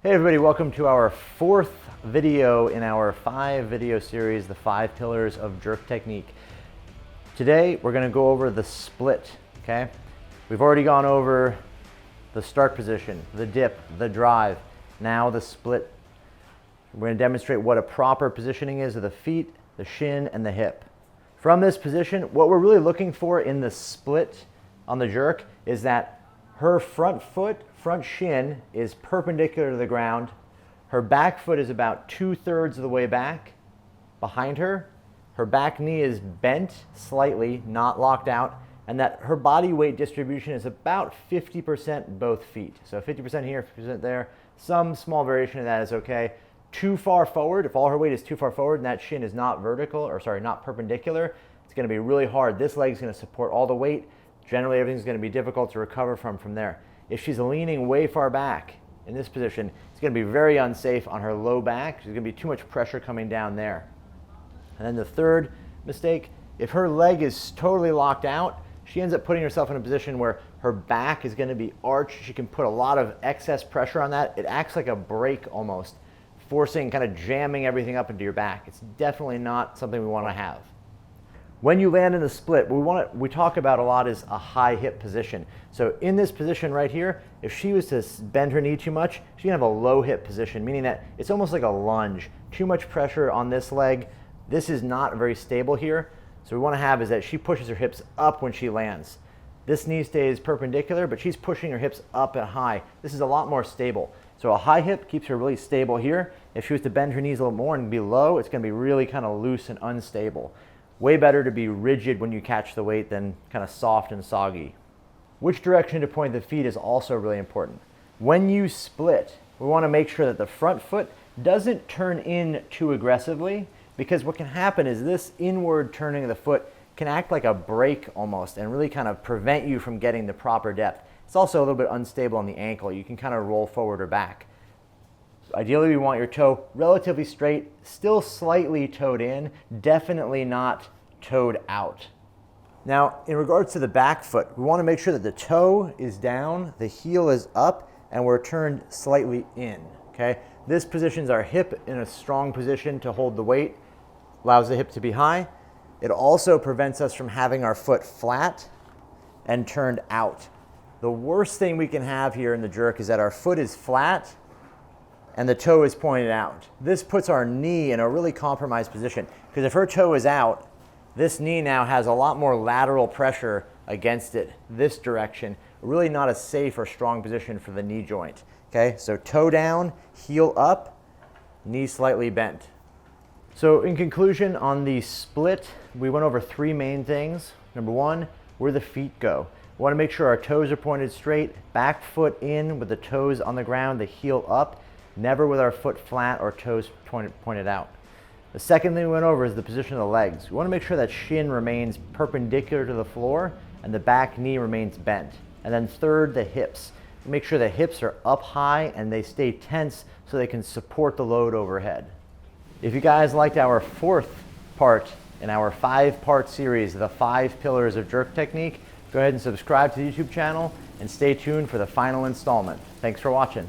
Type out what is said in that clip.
Hey everybody, welcome to our fourth video in our 5-video series, The 5 Pillars of Jerk Technique. Today we're going to go over the split, okay? We've already gone over the start position, the dip, the drive, now the split. We're going to demonstrate what a proper positioning is of the feet, the shin, and the hip. From this position, what we're really looking for in the split on the jerk is that her front shin is perpendicular to the ground. Her back foot is about 2/3 of the way back behind her. Her back knee is bent slightly, not locked out, and that her body weight distribution is about 50% both feet. So 50% here, 50% there. Some small variation of that is okay. Too far forward, if all her weight is too far forward and that shin is not not perpendicular, it's going to be really hard. This leg is going to support all the weight. Generally, everything's going to be difficult to recover from there. If she's leaning way far back in this position, it's going to be very unsafe on her low back. There's going to be too much pressure coming down there. And then the third mistake, if her leg is totally locked out, she ends up putting herself in a position where her back is going to be arched. She can put a lot of excess pressure on that. It acts like a brake almost, forcing, kind of jamming everything up into your back. It's definitely not something we want to have. When you land in the split, we talk about a lot is a high hip position. So in this position right here, if she was to bend her knee too much, she's gonna have a low hip position, meaning that it's almost like a lunge. Too much pressure on this leg. This is not very stable here. So we wanna have is that she pushes her hips up when she lands. This knee stays perpendicular, but she's pushing her hips up and high. This is a lot more stable. So a high hip keeps her really stable here. If she was to bend her knees a little more and be low, it's gonna be really kind of loose and unstable. Way better to be rigid when you catch the weight than kind of soft and soggy. Which direction to point the feet is also really important. When you split, we want to make sure that the front foot doesn't turn in too aggressively, because what can happen is this inward turning of the foot can act like a brake almost and really kind of prevent you from getting the proper depth. It's also a little bit unstable on the ankle. You can kind of roll forward or back. Ideally, we want your toe relatively straight, still slightly toed in, definitely not toed out. Now, in regards to the back foot, we want to make sure that the toe is down, the heel is up, and we're turned slightly in, okay? This positions our hip in a strong position to hold the weight, allows the hip to be high. It also prevents us from having our foot flat and turned out. The worst thing we can have here in the jerk is that our foot is flat and the toe is pointed out. This puts our knee in a really compromised position, because if her toe is out, this knee now has a lot more lateral pressure against it this direction. Really not a safe or strong position for the knee joint. Okay, so toe down, heel up, knee slightly bent. So in conclusion, on the split, we went over 3 main things. Number 1, where the feet go. We want to make sure our toes are pointed straight, back foot in with the toes on the ground, the heel up, never with our foot flat or toes pointed out. The second thing we went over is the position of the legs. We want to make sure that shin remains perpendicular to the floor and the back knee remains bent. And then third, the hips. Make sure the hips are up high and they stay tense so they can support the load overhead. If you guys liked our 4th part in our 5-part series, The 5 Pillars of Jerk Technique, go ahead and subscribe to the YouTube channel and stay tuned for the final installment. Thanks for watching.